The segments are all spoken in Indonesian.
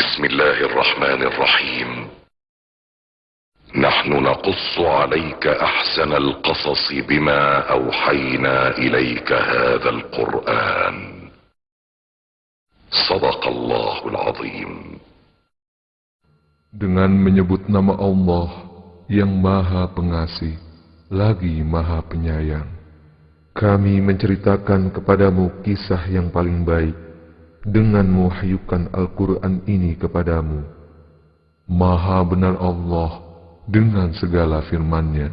Bismillahirrahmanirrahim. Nahnu naqussu 'alaika ahsanal qasasi bima awhayna ilaika hadzal Qur'an. Shadaqallahul 'azim. Dengan menyebut nama Allah yang Maha Pengasih lagi Maha Penyayang, kami menceritakan kepadamu kisah yang paling baik dengan mewahyukan Al-Quran ini kepadamu. Maha benar Allah dengan segala firman-Nya.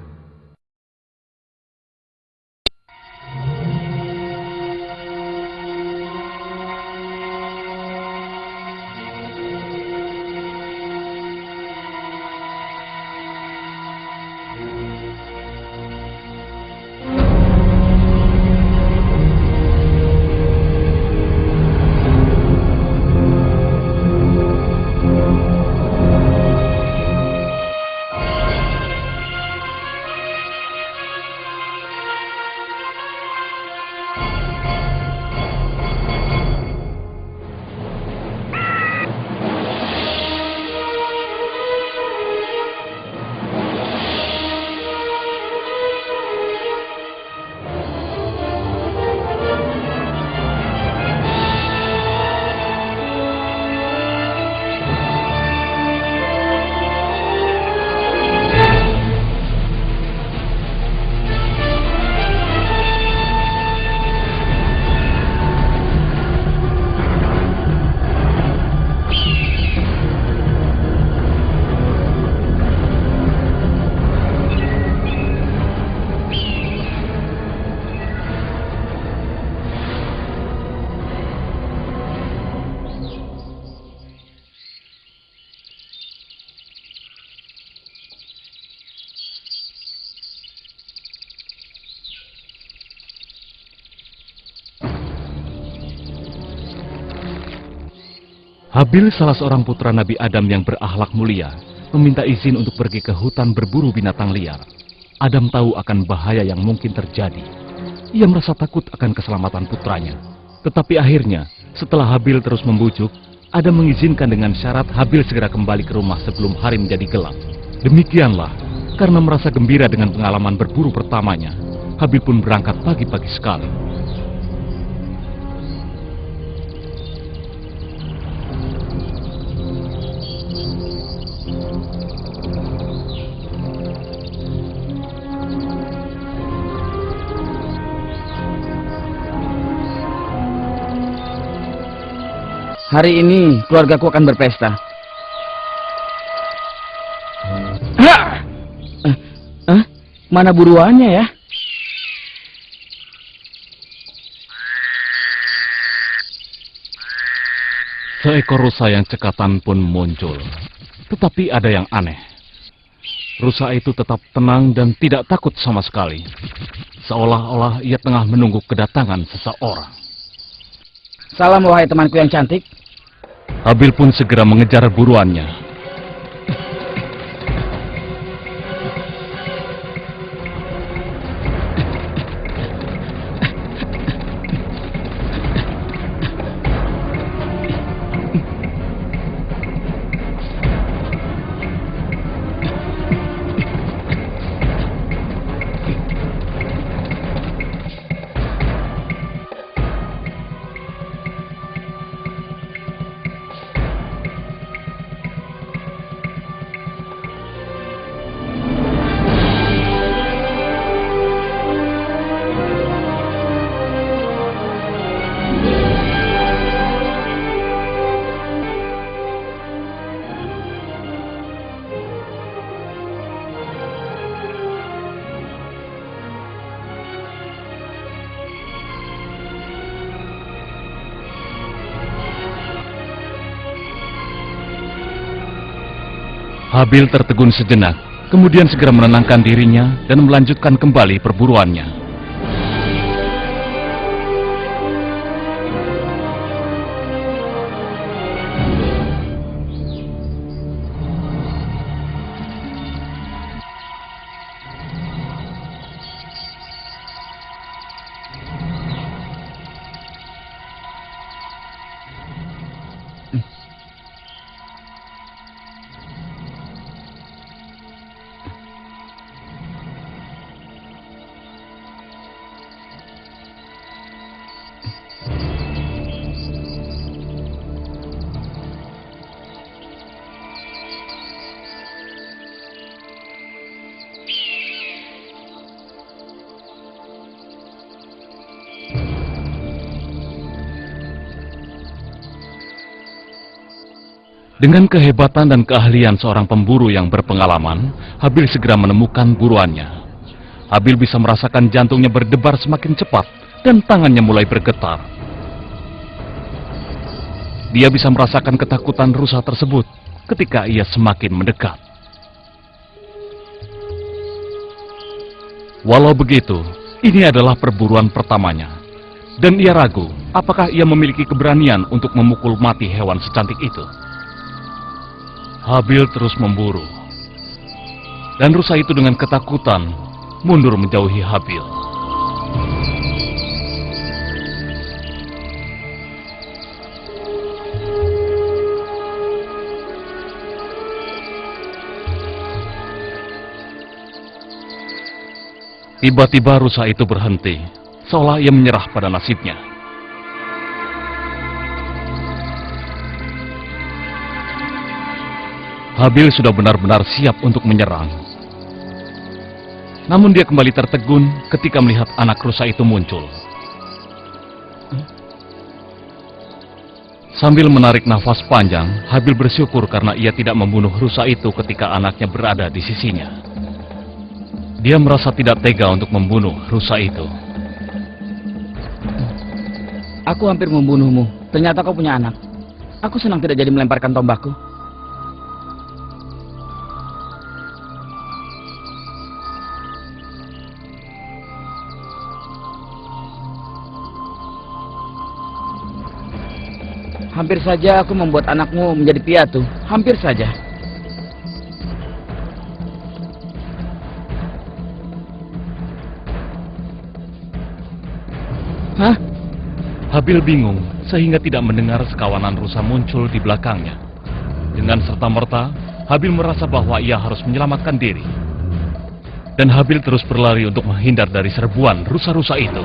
Habil, salah seorang putra Nabi Adam yang berakhlak mulia, meminta izin untuk pergi ke hutan berburu binatang liar. Adam tahu akan bahaya yang mungkin terjadi. Ia merasa takut akan keselamatan putranya. Tetapi akhirnya, setelah Habil terus membujuk, Adam mengizinkan dengan syarat Habil segera kembali ke rumah sebelum hari menjadi gelap. Demikianlah, karena merasa gembira dengan pengalaman berburu pertamanya, Habil pun berangkat pagi-pagi sekali. Hari ini keluargaku akan berpesta. Mana buruannya ya? Seekor rusa yang cekatan pun muncul. Tetapi ada yang aneh. Rusa itu tetap tenang dan tidak takut sama sekali. Seolah-olah ia tengah menunggu kedatangan seseorang. Salam wahai temanku yang cantik. Habil pun segera mengejar buruannya. Habil tertegun sejenak, kemudian segera menenangkan dirinya dan melanjutkan kembali perburuannya. Dengan kehebatan dan keahlian seorang pemburu yang berpengalaman, Habil segera menemukan buruannya. Habil bisa merasakan jantungnya berdebar semakin cepat dan tangannya mulai bergetar. Dia bisa merasakan ketakutan rusa tersebut ketika ia semakin mendekat. Walau begitu, ini adalah perburuan pertamanya. Dan ia ragu apakah ia memiliki keberanian untuk memukul mati hewan secantik itu. Habil terus memburu. Dan rusa itu dengan ketakutan mundur menjauhi Habil. Tiba-tiba rusa itu berhenti, seolah ia menyerah pada nasibnya. Habil sudah benar-benar siap untuk menyerang. Namun dia kembali tertegun ketika melihat anak rusa itu muncul. Sambil menarik nafas panjang, Habil bersyukur karena ia tidak membunuh rusa itu ketika anaknya berada di sisinya. Dia merasa tidak tega untuk membunuh rusa itu. Aku hampir membunuhmu. Ternyata kau punya anak. Aku senang tidak jadi melemparkan tombakku. Hampir saja aku membuat anakmu menjadi piatu. Hampir saja. Hah? Habil bingung sehingga tidak mendengar sekawanan rusa muncul di belakangnya. Dengan serta-merta, Habil merasa bahwa ia harus menyelamatkan diri. Dan Habil terus berlari untuk menghindar dari serbuan rusa-rusa itu.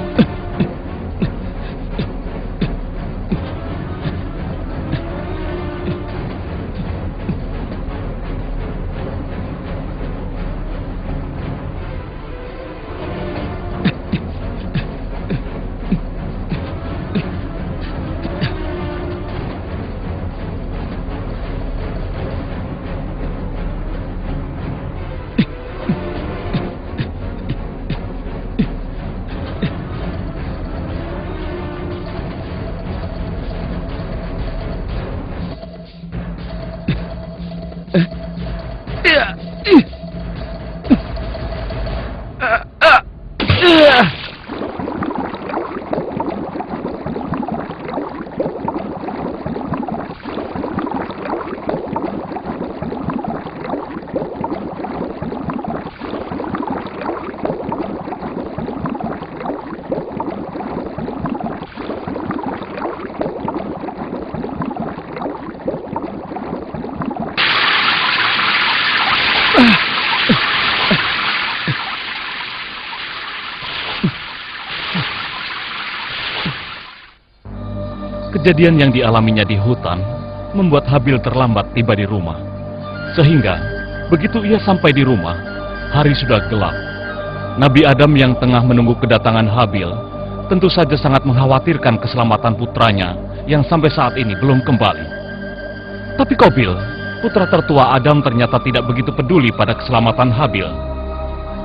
Kejadian yang dialaminya di hutan membuat Habil terlambat tiba di rumah. Sehingga begitu ia sampai di rumah, hari sudah gelap. Nabi Adam yang tengah menunggu kedatangan Habil tentu saja sangat mengkhawatirkan keselamatan putranya yang sampai saat ini belum kembali. Tapi Qabil, putra tertua Adam, ternyata tidak begitu peduli pada keselamatan Habil.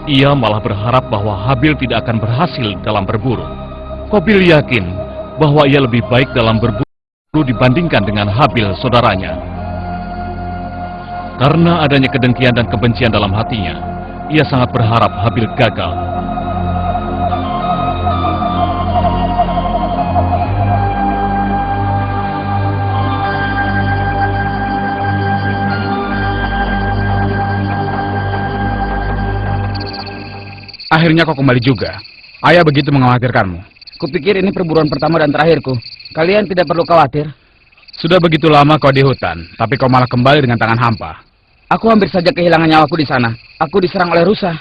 Ia malah berharap bahwa Habil tidak akan berhasil dalam berburu. Qabil yakin bahwa ia lebih baik dalam berburu dibandingkan dengan Habil saudaranya. Karena adanya kedengkian dan kebencian dalam hatinya, ia sangat berharap Habil gagal. Akhirnya kau kembali juga. Ayah begitu mengkhawatirkanmu. Kupikir ini perburuan pertama dan terakhirku. Kalian tidak perlu khawatir. Sudah begitu lama kau di hutan, tapi kau malah kembali dengan tangan hampa. Aku hampir saja kehilangan nyawaku di sana. Aku diserang oleh rusa.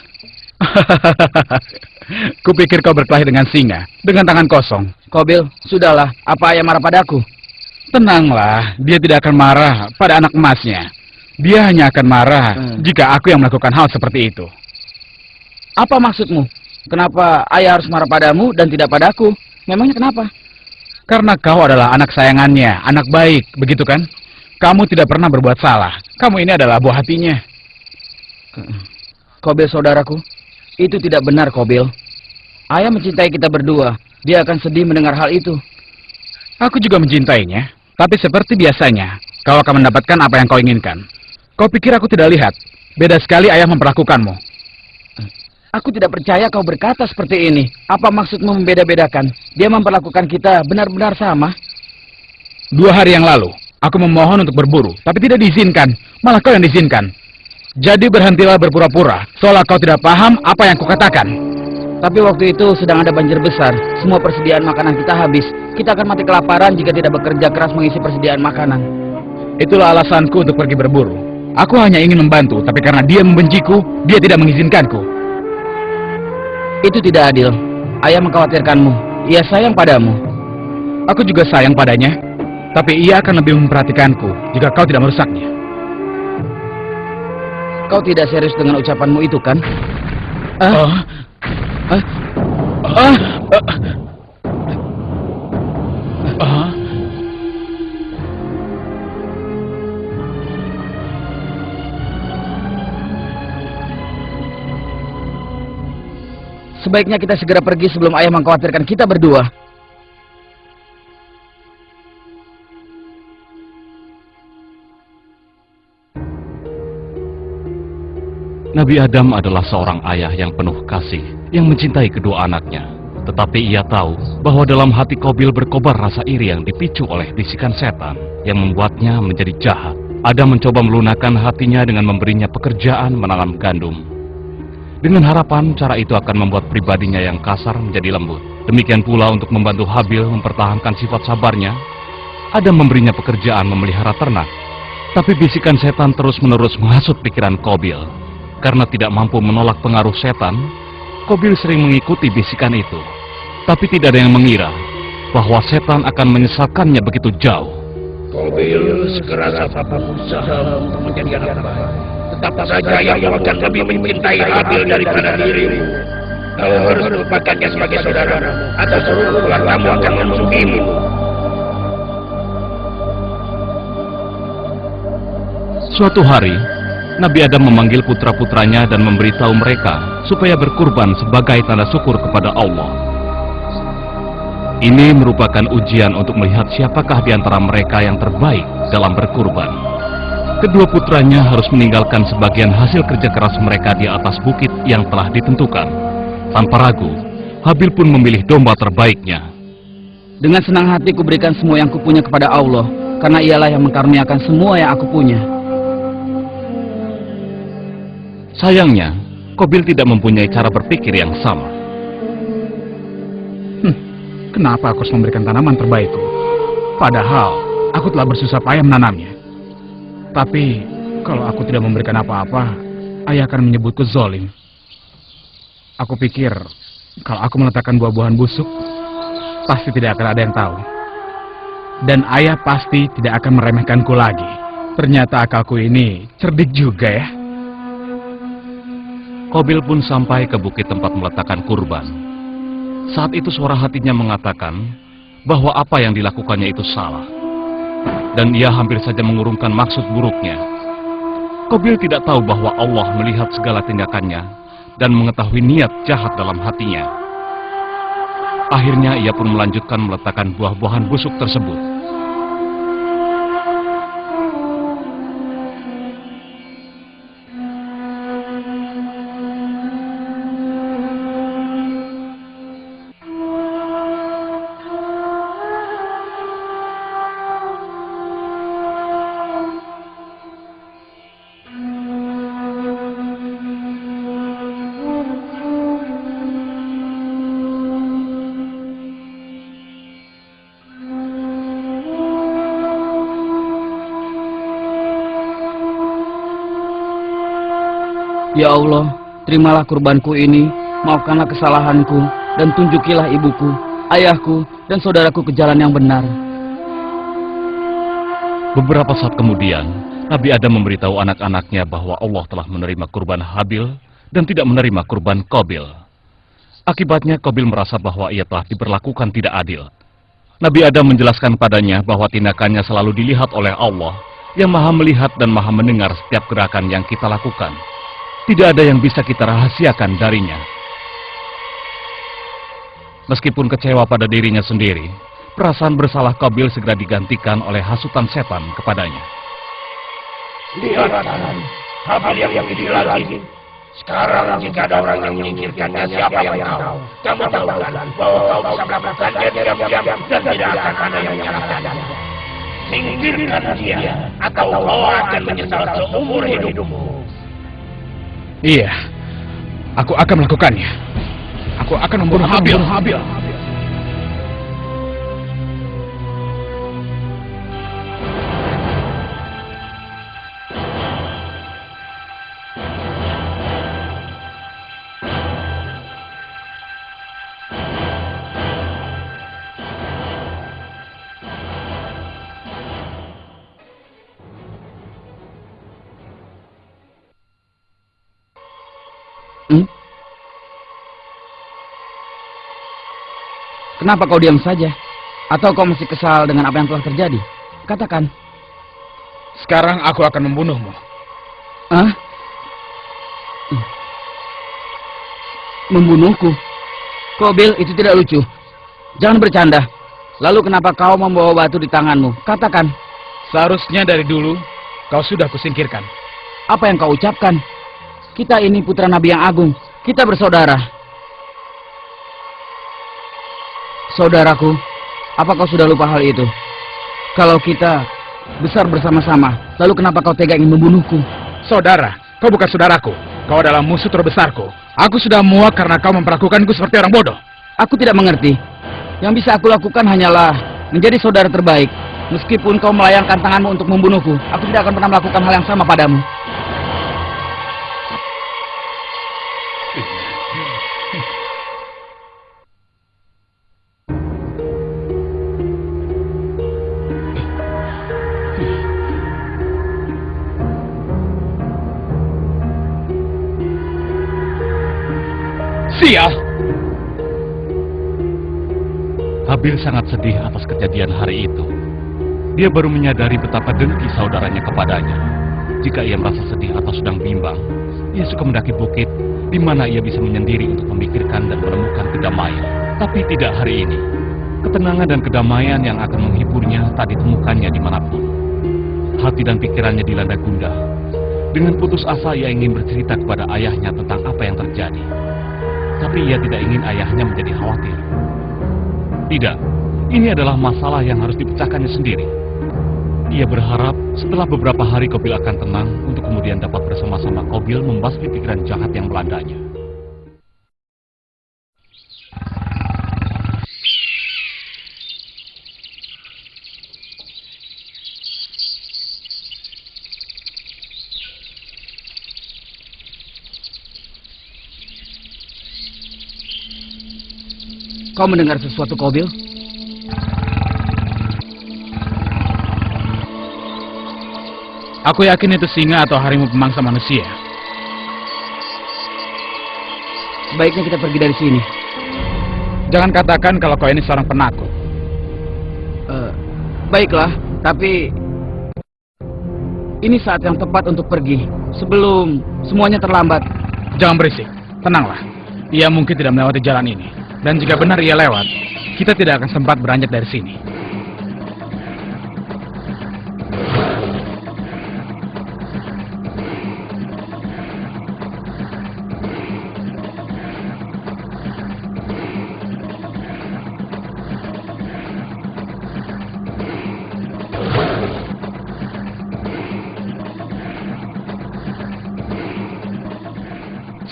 Kupikir kau berkelahi dengan singa, dengan tangan kosong. Qabil, sudahlah. Apa ayah marah padaku? Tenanglah, dia tidak akan marah pada anak emasnya. Dia hanya akan marah jika aku yang melakukan hal seperti itu. Apa maksudmu? Kenapa ayah harus marah padamu dan tidak padaku? Memangnya kenapa? Karena kau adalah anak sayangannya, anak baik, begitu kan? Kamu tidak pernah berbuat salah. Kamu ini adalah buah hatinya. Qabil saudaraku, itu tidak benar, Qabil. Ayah mencintai kita berdua. Dia akan sedih mendengar hal itu. Aku juga mencintainya. Tapi seperti biasanya, kau akan mendapatkan apa yang kau inginkan. Kau pikir aku tidak lihat? Beda sekali ayah memperlakukanmu. Aku tidak percaya kau berkata seperti ini. Apa maksudmu membeda-bedakan? Dia memperlakukan kita benar-benar sama. 2 hari yang lalu, aku memohon untuk berburu, tapi tidak diizinkan. Malah kau yang diizinkan. Jadi berhentilah berpura-pura, seolah kau tidak paham apa yang kukatakan. Tapi waktu itu sedang ada banjir besar. Semua persediaan makanan kita habis. Kita akan mati kelaparan jika tidak bekerja keras mengisi persediaan makanan. Itulah alasanku untuk pergi berburu. Aku hanya ingin membantu, tapi karena dia membenciku, dia tidak mengizinkanku. Itu tidak adil. Ayah mengkhawatirkanmu. Ia sayang padamu. Aku juga sayang padanya, tapi ia akan lebih memperhatikanku jika kau tidak merusaknya. Kau tidak serius dengan ucapanmu itu, kan? Sebaiknya kita segera pergi sebelum ayah mengkhawatirkan kita berdua. Nabi Adam adalah seorang ayah yang penuh kasih, yang mencintai kedua anaknya. Tetapi ia tahu bahwa dalam hati Qabil berkobar rasa iri yang dipicu oleh bisikan setan yang membuatnya menjadi jahat. Adam mencoba melunakkan hatinya dengan memberinya pekerjaan menanam gandum. Dengan harapan cara itu akan membuat pribadinya yang kasar menjadi lembut. Demikian pula untuk membantu Habil mempertahankan sifat sabarnya, Adam memberinya pekerjaan memelihara ternak. Tapi bisikan setan terus-menerus menghasut pikiran Qabil. Karena tidak mampu menolak pengaruh setan, Qabil sering mengikuti bisikan itu. Tapi tidak ada yang mengira bahwa setan akan menyesatkannya begitu jauh. Qabil, sekeras apapun usaha untuk menjadi anak baik, tetap saja yang akan lebih mencintai Habil daripada dirimu. Kau harus melupakannya sebagai saudaramu, atau seluruh keluargamu akan memusuhimu. Suatu hari, Nabi Adam memanggil putra-putranya dan memberitahu mereka supaya berkurban sebagai tanda syukur kepada Allah. Ini merupakan ujian untuk melihat siapakah di antara mereka yang terbaik dalam berkurban. Kedua putranya harus meninggalkan sebagian hasil kerja keras mereka di atas bukit yang telah ditentukan. Tanpa ragu, Habil pun memilih domba terbaiknya. Dengan senang hati kuberikan semua yang kupunya kepada Allah, karena ialah yang mengkaruniakan semua yang aku punya. Sayangnya, Qabil tidak mempunyai cara berpikir yang sama. Kenapa aku harus memberikan tanaman terbaikku? Padahal, aku telah bersusah payah menanamnya. Tapi, kalau aku tidak memberikan apa-apa, ayah akan menyebutku zalim. Aku pikir, kalau aku meletakkan buah-buahan busuk, pasti tidak akan ada yang tahu. Dan ayah pasti tidak akan meremehkanku lagi. Ternyata akalku ini cerdik juga ya. Qabil pun sampai ke bukit tempat meletakkan kurban. Saat itu suara hatinya mengatakan bahwa apa yang dilakukannya itu salah. Dan ia hampir saja mengurungkan maksud buruknya. Qabil tidak tahu bahwa Allah melihat segala tindakannya dan mengetahui niat jahat dalam hatinya. Akhirnya ia pun melanjutkan meletakkan buah-buahan busuk tersebut. Ya Allah, terimalah kurbanku ini, maafkanlah kesalahanku, dan tunjukilah ibuku, ayahku, dan saudaraku ke jalan yang benar. Beberapa saat kemudian, Nabi Adam memberitahu anak-anaknya bahwa Allah telah menerima kurban Habil dan tidak menerima kurban Qabil. Akibatnya Qabil merasa bahwa ia telah diperlakukan tidak adil. Nabi Adam menjelaskan padanya bahwa tindakannya selalu dilihat oleh Allah yang maha melihat dan maha mendengar setiap gerakan yang kita lakukan. Tidak ada yang bisa kita rahasiakan darinya. Meskipun kecewa pada dirinya sendiri, perasaan bersalah Qabil segera digantikan oleh hasutan setan kepadanya. Lihat kanan, Habil yang ini lagi. Sekarang jika ada orang yang menyingkirkannya, siapa yang tahu? Kamu tahu kan bahwa kau bisa melakukannya diam-diam dan tidak akan ada yang menyalahkannya. Singkirkan dia, atau kau akan menyesal seumur hidupmu. Iya, aku akan melakukannya. Aku akan membunuh Habil. Kenapa kau diam saja? Atau kau masih kesal dengan apa yang telah terjadi? Katakan. Sekarang aku akan membunuhmu. Hah? Membunuhku? Qabil, itu tidak lucu. Jangan bercanda. Lalu kenapa kau membawa batu di tanganmu? Katakan. Seharusnya dari dulu kau sudah kusingkirkan. Apa yang kau ucapkan? Kita ini putra Nabi yang agung. Kita bersaudara. Saudaraku, apa kau sudah lupa hal itu? Kalau kita besar bersama-sama, lalu kenapa kau tega ingin membunuhku? Saudara, kau bukan saudaraku. Kau adalah musuh terbesarku. Aku sudah muak karena kau memperlakukanku seperti orang bodoh. Aku tidak mengerti. Yang bisa aku lakukan hanyalah menjadi saudara terbaik. Meskipun kau melayangkan tanganmu untuk membunuhku, aku tidak akan pernah melakukan hal yang sama padamu. Sial! Habil sangat sedih atas kejadian hari itu. Dia baru menyadari betapa dengki saudaranya kepadanya. Jika ia merasa sedih atau sedang bimbang, ia suka mendaki bukit, di mana ia bisa menyendiri untuk memikirkan dan menemukan kedamaian. Tapi tidak hari ini. Ketenangan dan kedamaian yang akan menghiburnya tak ditemukannya dimanapun. Hati dan pikirannya dilanda gundah. Dengan putus asa ia ingin bercerita kepada ayahnya tentang apa yang terjadi. Tapi ia tidak ingin ayahnya menjadi khawatir. Tidak, ini adalah masalah yang harus dipecahkannya sendiri. Ia berharap setelah beberapa hari Qabil akan tenang untuk kemudian dapat bersama-sama Qabil membasmi pikiran jahat yang melandanya. Kau mendengar sesuatu, Qabil? Aku yakin itu singa atau harimau pemangsa manusia. Sebaiknya kita pergi dari sini. Jangan katakan kalau kau ini seorang penakut. Baiklah, tapi ini saat yang tepat untuk pergi. Sebelum semuanya terlambat. Jangan berisik, tenanglah. Ia mungkin tidak melewati jalan ini. Dan jika benar ia lewat, kita tidak akan sempat beranjak dari sini.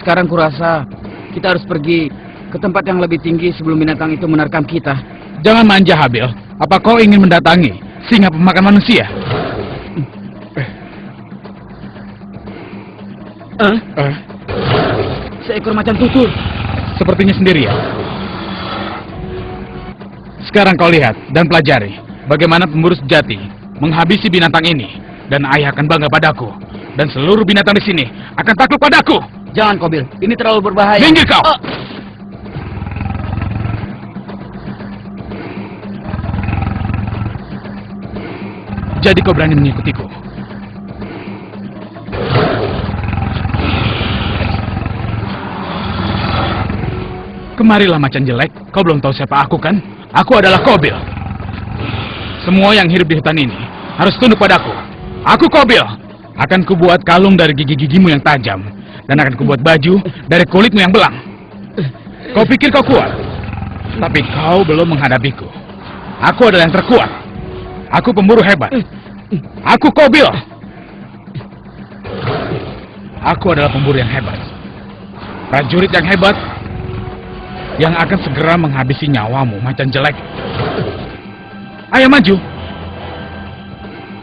Sekarang kurasa kita harus pergi ke tempat yang lebih tinggi sebelum binatang itu menerkam kita. Jangan manja, Habil. Apa kau ingin mendatangi singa pemakan manusia? Seekor macan tutul. Sepertinya sendirian. Sekarang kau lihat dan pelajari bagaimana pemburu sejati menghabisi binatang ini, dan ayah akan bangga padaku, dan seluruh binatang di sini akan takluk padaku. Jangan, Qabil. Ini terlalu berbahaya. Minggir kau! Jadi kau berani mengikutiku? Kemarilah macan jelek, kau belum tahu siapa aku kan? Aku adalah Qabil. Semua yang hidup di hutan ini harus tunduk padaku. Aku Qabil. Akan kubuat kalung dari gigi-gigimu yang tajam. Dan akan kubuat baju dari kulitmu yang belang. Kau pikir kau kuat? Tapi kau belum menghadapiku. Aku adalah yang terkuat. Aku pemburu hebat. Aku Qabil. Aku adalah pemburu yang hebat. Prajurit yang hebat yang akan segera menghabisi nyawamu, macan jelek. Ayo maju.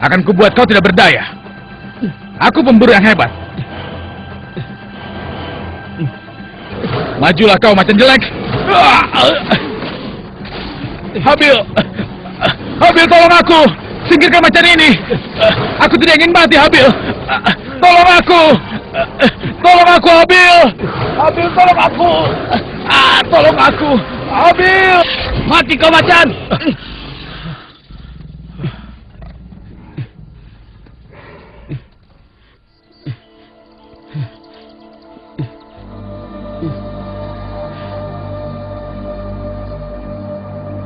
Akan kubuat kau tidak berdaya. Aku pemburu yang hebat. Majulah kau, macan jelek. Habil. Habil, tolong aku. Singkirkan macan ini. Aku tidak ingin mati, Habil. Tolong aku. Tolong aku, Habil. Habil, tolong aku. Tolong aku. Habil. Mati kau macan!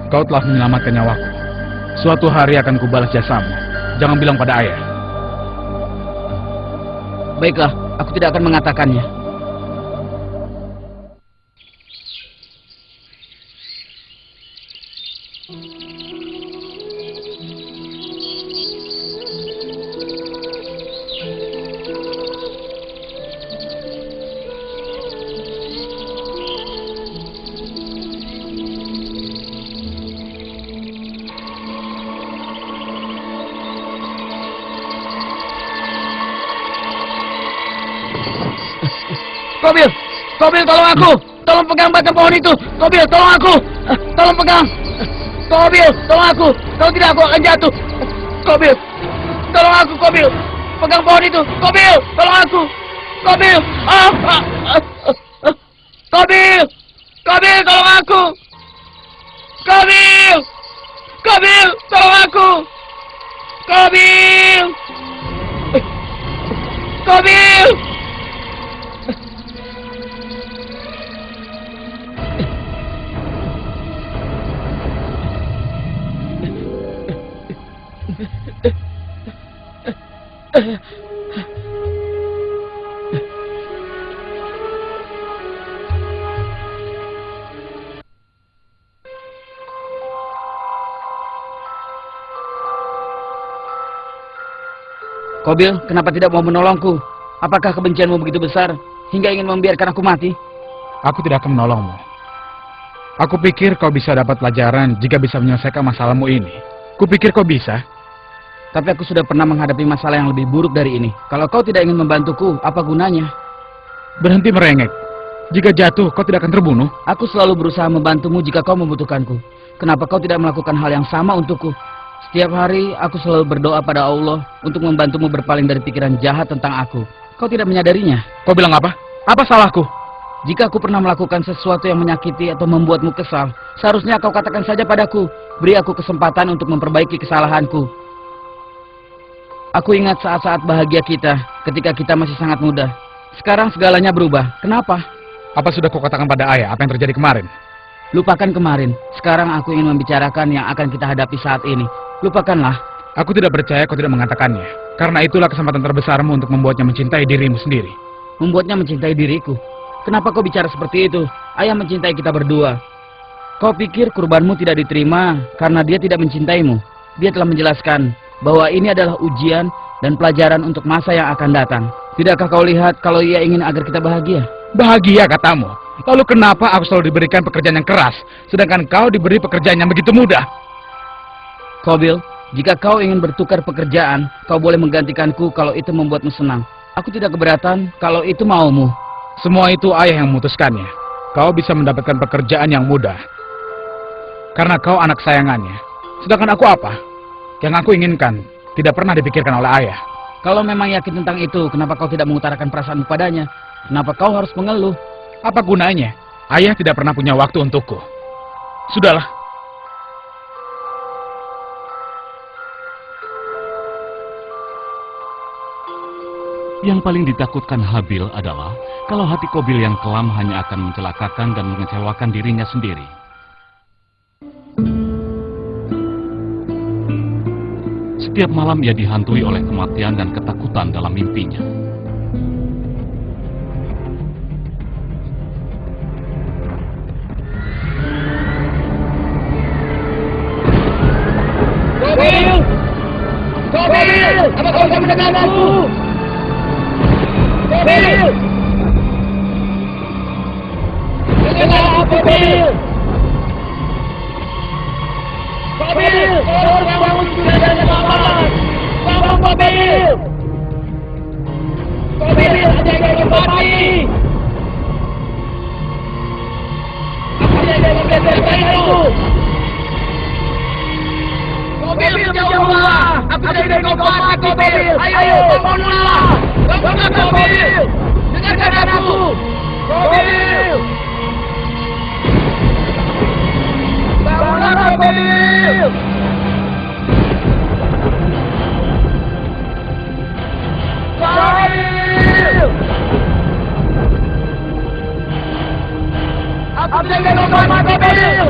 Kau telah menyelamatkan nyawaku. Suatu hari akan kubalas jasamu. Jangan bilang pada ayah. Baiklah, aku tidak akan mengatakannya. Qabil! Qabil, tolong aku! Tolong pegang batang pohon itu! Qabil, tolong aku! Tolong pegang! Qabil, tolong aku! Kalau tidak aku akan jatuh! Qabil! Tolong aku, Qabil! Pegang pohon itu! Qabil, tolong aku! Qabil! Qabil! Qabil, tolong aku! Qabil! Qabil, tolong aku! Qabil! Qabil! Qabil, kenapa tidak mau menolongku? Apakah kebencianmu begitu besar hingga ingin membiarkan aku mati? Aku tidak akan menolongmu. Aku pikir kau bisa dapat pelajaran jika bisa menyelesaikan masalahmu ini. Kupikir kau bisa. Tapi aku sudah pernah menghadapi masalah yang lebih buruk dari ini. Kalau kau tidak ingin membantuku, apa gunanya? Berhenti merengek. Jika jatuh, kau tidak akan terbunuh. Aku selalu berusaha membantumu jika kau membutuhkanku. Kenapa kau tidak melakukan hal yang sama untukku? Setiap hari, aku selalu berdoa pada Allah untuk membantumu berpaling dari pikiran jahat tentang aku. Kau tidak menyadarinya. Kau bilang apa? Apa salahku? Jika aku pernah melakukan sesuatu yang menyakiti atau membuatmu kesal, seharusnya kau katakan saja padaku. Beri aku kesempatan untuk memperbaiki kesalahanku. Aku ingat saat-saat bahagia kita, ketika kita masih sangat muda. Sekarang segalanya berubah. Kenapa? Apa sudah kau katakan pada ayah apa yang terjadi kemarin? Lupakan kemarin. Sekarang aku ingin membicarakan yang akan kita hadapi saat ini. Lupakanlah. Aku tidak percaya kau tidak mengatakannya. Karena itulah kesempatan terbesarmu untuk membuatnya mencintai dirimu sendiri. Membuatnya mencintai diriku. Kenapa kau bicara seperti itu? Ayah mencintai kita berdua. Kau pikir kurbanmu tidak diterima karena dia tidak mencintaimu? Dia telah menjelaskan bahwa ini adalah ujian dan pelajaran untuk masa yang akan datang. Tidakkah kau lihat kalau ia ingin agar kita bahagia? Bahagia katamu. Lalu kenapa aku selalu diberikan pekerjaan yang keras, sedangkan kau diberi pekerjaan yang begitu mudah? Qabil, jika kau ingin bertukar pekerjaan, kau boleh menggantikanku kalau itu membuatmu senang. Aku tidak keberatan kalau itu maumu. Semua itu ayah yang memutuskannya. Kau bisa mendapatkan pekerjaan yang mudah karena kau anak sayangannya. Sedangkan aku apa? Yang aku inginkan tidak pernah dipikirkan oleh ayah. Kalau memang yakin tentang itu, kenapa kau tidak mengutarakan perasaanmu padanya? Kenapa kau harus mengeluh? Apa gunanya? Ayah tidak pernah punya waktu untukku. Sudahlah. Yang paling ditakutkan Habil adalah kalau hati Qabil yang kelam hanya akan mencelakakan dan mengecewakan dirinya sendiri. Setiap malam ia dihantui oleh kematian dan ketakutan dalam mimpinya. Qabil! Qabil! Apa kau bisa mendengarku? Qabil! Dengarlah aku, Qabil! Qabil! Tolong bangun sudah dari bawah! Bangun, Qabil! Qabil, ada yang mati! Apa yang menggeser itu? Qabil, jauhlah! Aku tidak kau kuat, Qabil! Ayo, bangunlah! Bangunlah, Qabil! Dengarkan aku! Qabil! Bangunlah, Qabil! Qabil! Aku tidak kau kuat, Qabil!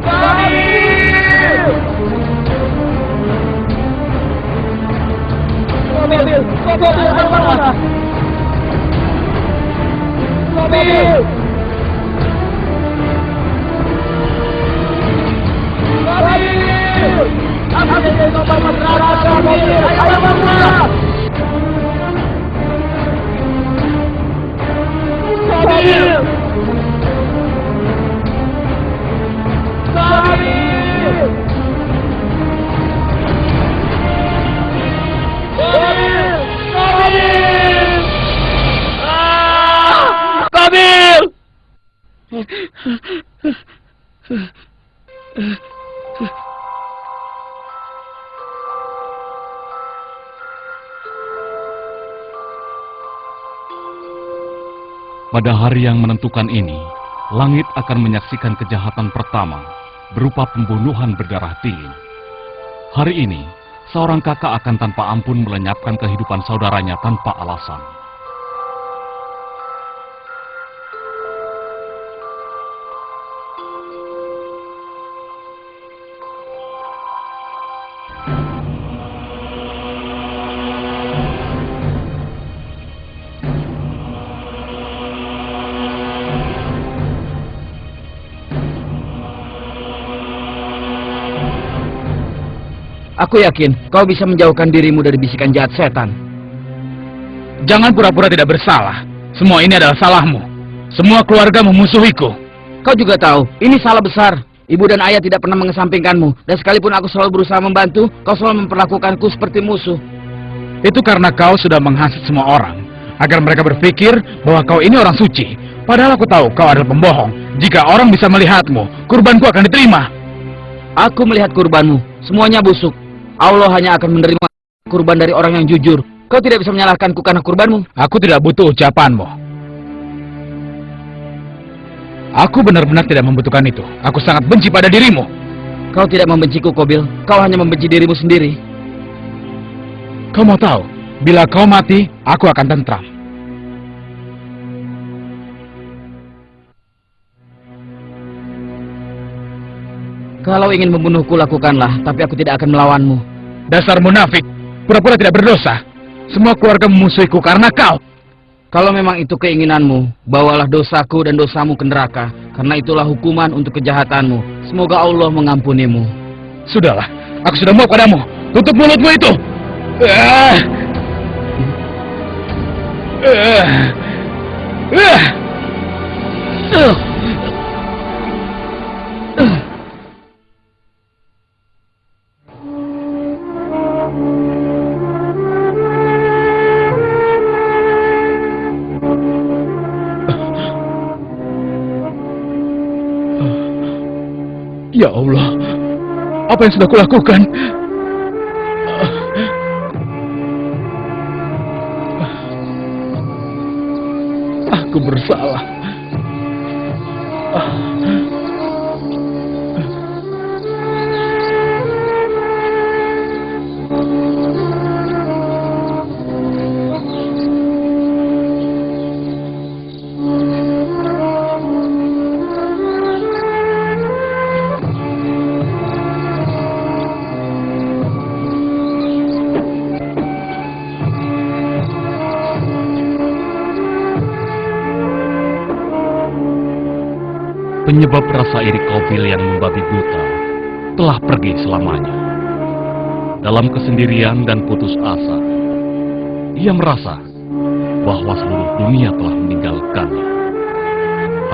Qabil! Qabil, bangunlah! Qabil! Qabil! Aku tidak kau kuat, Qabil! Ayo, bangunlah! Qabil! Qabil! Qabil! Qabil! Qabil! Pada hari yang menentukan ini, langit akan menyaksikan kejahatan pertama berupa pembunuhan berdarah dingin. Hari ini, seorang kakak akan tanpa ampun melenyapkan kehidupan saudaranya tanpa alasan. Aku yakin kau bisa menjauhkan dirimu dari bisikan jahat setan. Jangan pura-pura tidak bersalah. Semua ini adalah salahmu. Semua keluarga memusuhiku. Kau juga tahu, ini salah besar. Ibu dan ayah tidak pernah mengesampingkanmu. Dan sekalipun aku selalu berusaha membantu, kau selalu memperlakukanku seperti musuh. Itu karena kau sudah menghasut semua orang, agar mereka berpikir bahwa kau ini orang suci. Padahal aku tahu kau adalah pembohong. Jika orang bisa melihatmu, kurbanku akan diterima. Aku melihat kurbanmu, semuanya busuk. Allah hanya akan menerima kurban dari orang yang jujur. Kau tidak bisa menyalahkanku karena kurbanmu. Aku tidak butuh ucapanmu. Aku benar-benar tidak membutuhkan itu. Aku sangat benci pada dirimu. Kau tidak membenciku, Qabil. Kau hanya membenci dirimu sendiri. Kau mau tahu, bila kau mati, aku akan tentram. Kalau ingin membunuhku, lakukanlah. Tapi aku tidak akan melawanmu. Dasar munafik, pura-pura tidak berdosa. Semua keluarga memusuhiku karena kau. Kalau memang itu keinginanmu, bawalah dosaku dan dosamu ke neraka. Karena itulah hukuman untuk kejahatanmu. Semoga Allah mengampunimu. Sudahlah, aku sudah mau padamu. Tutup mulutmu itu. Ya Allah, apa yang sudah kulakukan? Aku bersalah. penyebab rasa iri Qabil yang membabi buta telah pergi selamanya. Dalam kesendirian dan putus asa, ia merasa bahwa seluruh dunia telah meninggalkannya.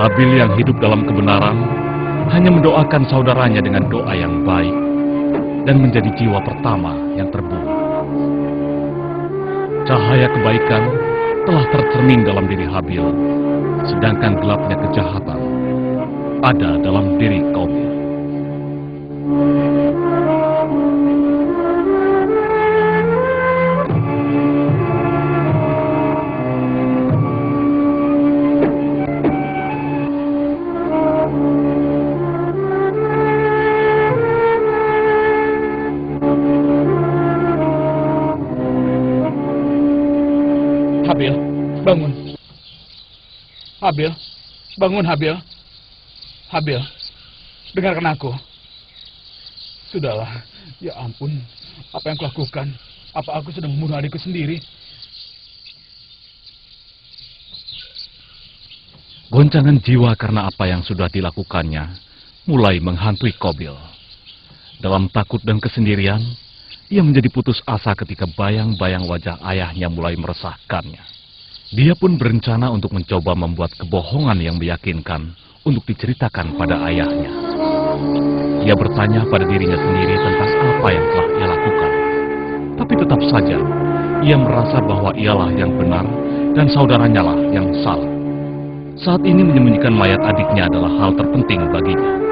Habil yang hidup dalam kebenaran hanya mendoakan saudaranya dengan doa yang baik dan menjadi jiwa pertama yang terbunuh. Cahaya kebaikan telah tercermin dalam diri Habil, sedangkan gelapnya kejahatan ada dalam diri Qabil. Habil, bangun. Habil, bangun Habil. Habil, dengarkan aku. Sudahlah, ya ampun. Apa yang kulakukan? Apa aku sudah membunuh adikku sendiri? Goncangan jiwa karena apa yang sudah dilakukannya mulai menghantui Qabil. Dalam takut dan kesendirian, ia menjadi putus asa ketika bayang-bayang wajah ayahnya mulai meresahkannya. Dia pun berencana untuk mencoba membuat kebohongan yang meyakinkan untuk diceritakan pada ayahnya. Ia bertanya pada dirinya sendiri tentang apa yang telah ia lakukan. Tapi tetap saja, ia merasa bahwa ialah yang benar dan saudaranya lah yang salah. Saat ini menyembunyikan mayat adiknya adalah hal terpenting baginya.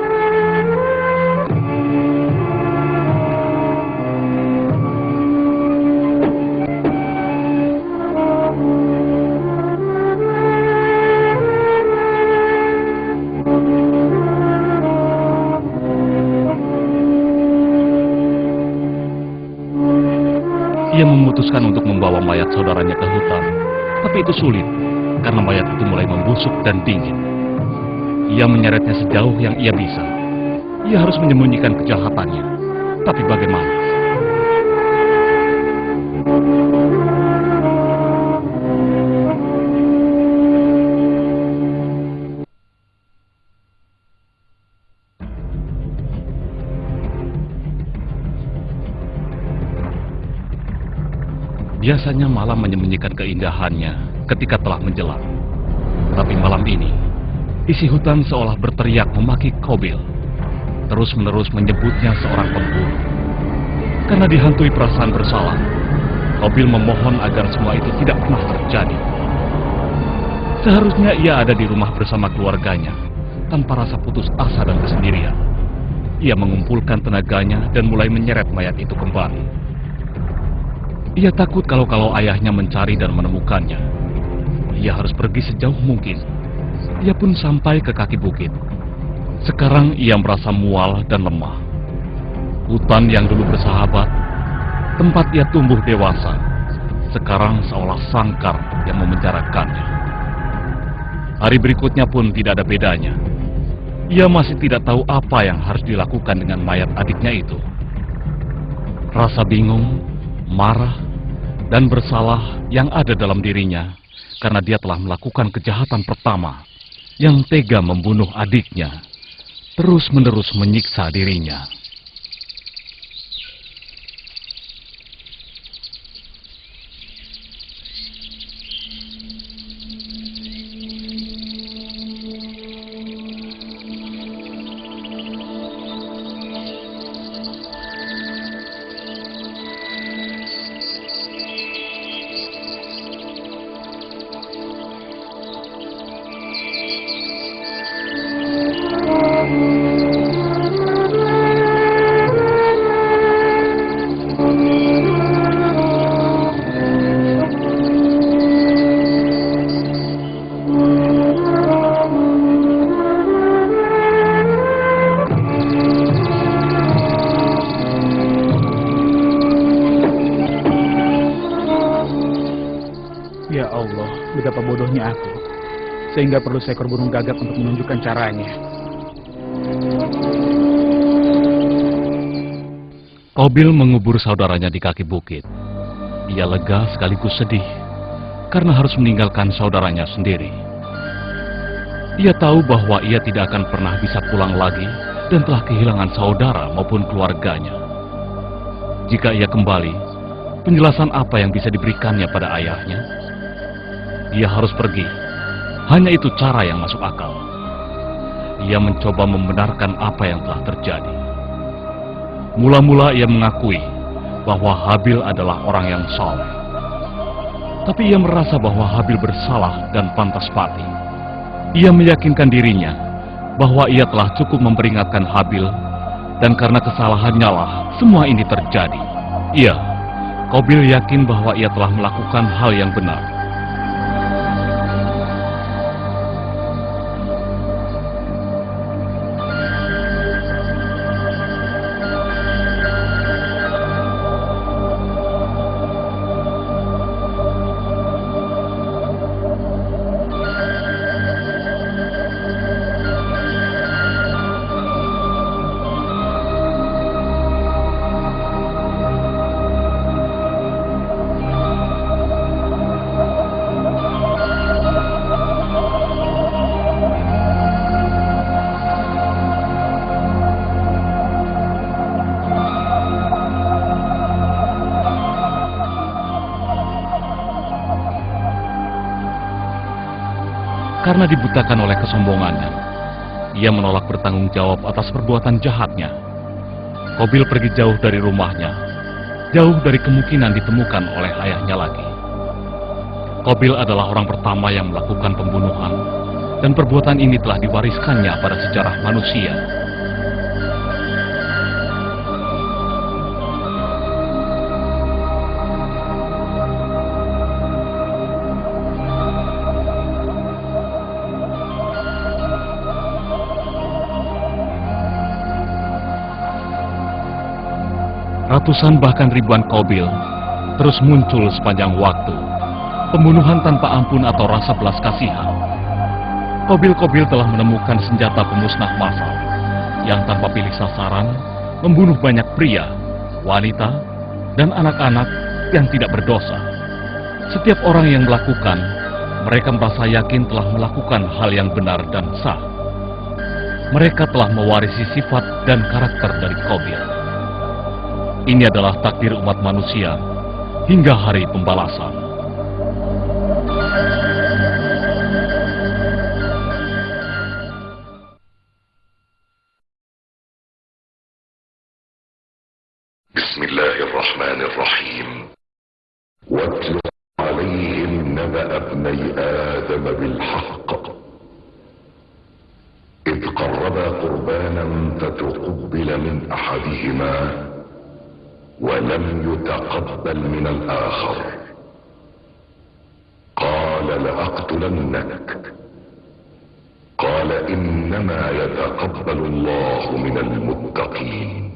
Ia memutuskan untuk membawa mayat saudaranya ke hutan, tapi itu sulit karena mayat itu mulai membusuk dan dingin. Ia menyeretnya sejauh yang ia bisa. Ia harus menyembunyikan kejahatannya, tapi bagaimana? Biasanya malam menyembunyikan keindahannya ketika telah menjelang. Tapi malam ini, isi hutan seolah berteriak memaki Qabil, terus-menerus menyebutnya seorang pembunuh. Karena dihantui perasaan bersalah, Qabil memohon agar semua itu tidak pernah terjadi. Seharusnya ia ada di rumah bersama keluarganya, tanpa rasa putus asa dan kesendirian. Ia mengumpulkan tenaganya dan mulai menyeret mayat itu kembali. Ia takut kalau ayahnya mencari dan menemukannya. Ia harus pergi sejauh mungkin. Ia pun sampai ke kaki bukit. Sekarang ia merasa mual dan lemah. Hutan yang dulu bersahabat, tempat ia tumbuh dewasa, sekarang seolah sangkar yang memenjarakannya. Hari berikutnya pun tidak ada bedanya. Ia masih tidak tahu apa yang harus dilakukan dengan mayat adiknya itu. Rasa bingung, marah, dan bersalah yang ada dalam dirinya karena dia telah melakukan kejahatan pertama yang tega membunuh adiknya, terus-menerus menyiksa dirinya. Ya Allah, betapa bodohnya aku, sehingga perlu seekor burung gagak untuk menunjukkan caranya. Qabil mengubur saudaranya di kaki bukit. Ia lega sekaligus sedih karena harus meninggalkan saudaranya sendiri. Ia tahu bahwa ia tidak akan pernah bisa pulang lagi dan telah kehilangan saudara maupun keluarganya. Jika ia kembali, penjelasan apa yang bisa diberikannya pada ayahnya? Ia harus pergi. Hanya itu cara yang masuk akal. Ia mencoba membenarkan apa yang telah terjadi. Mula-mula ia mengakui bahwa Habil adalah orang yang saleh. Tapi ia merasa bahwa Habil bersalah dan pantas mati. Ia meyakinkan dirinya bahwa ia telah cukup memperingatkan Habil, dan karena kesalahannya lah semua ini terjadi. Iya, Qabil yakin bahwa ia telah melakukan hal yang benar. Karena dibutakan oleh kesombongannya, ia menolak bertanggung jawab atas perbuatan jahatnya. Qabil pergi jauh dari rumahnya, jauh dari kemungkinan ditemukan oleh ayahnya lagi. Qabil adalah orang pertama yang melakukan pembunuhan, dan perbuatan ini telah diwariskannya pada sejarah manusia. Ratusan bahkan ribuan Qabil terus muncul sepanjang waktu. Pembunuhan tanpa ampun atau rasa belas kasihan. Qabil-Qabil telah menemukan senjata pemusnah massal yang tanpa pilih sasaran membunuh banyak pria, wanita, dan anak-anak yang tidak berdosa. Setiap orang yang melakukan, mereka merasa yakin telah melakukan hal yang benar dan sah. Mereka telah mewarisi sifat dan karakter dari Qabil. Ini adalah takdir umat manusia hingga hari pembalasan. Bismillahirrahmanirrahim. Watlu alaihim naba abnai Adam bilhaq. إذ قربا قربانا فتقبل من أحدهما ولم يتقبل من الآخر قال لأقتلنك قال إنما يتقبل الله من المتقين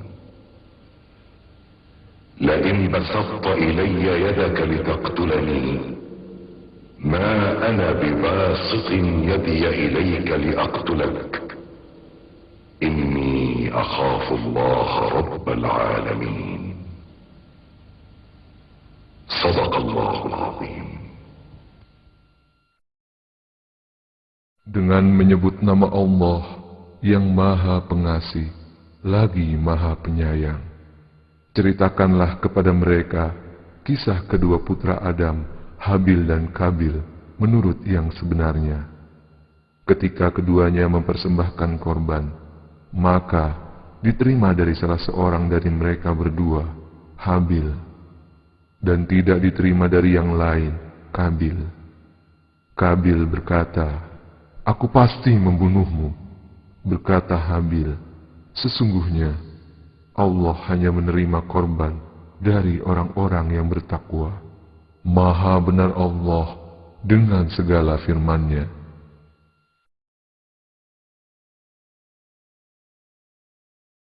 لئن بسطت إلي يدك لتقتلني ما أنا بباسط يدي إليك لأقتلك إني أخاف الله رب العالمين Sadaqallahul Azim. Dengan menyebut nama Allah yang Maha Pengasih, lagi Maha Penyayang, ceritakanlah kepada mereka kisah kedua putra Adam, Habil dan Qabil, menurut yang sebenarnya. Ketika keduanya mempersembahkan korban, maka diterima dari salah seorang dari mereka berdua, Habil, dan tidak diterima dari yang lain, Qabil. Qabil berkata, "Aku pasti membunuhmu." Berkata Habil, "Sesungguhnya Allah hanya menerima korban dari orang-orang yang bertakwa." Maha benar Allah dengan segala firman-Nya.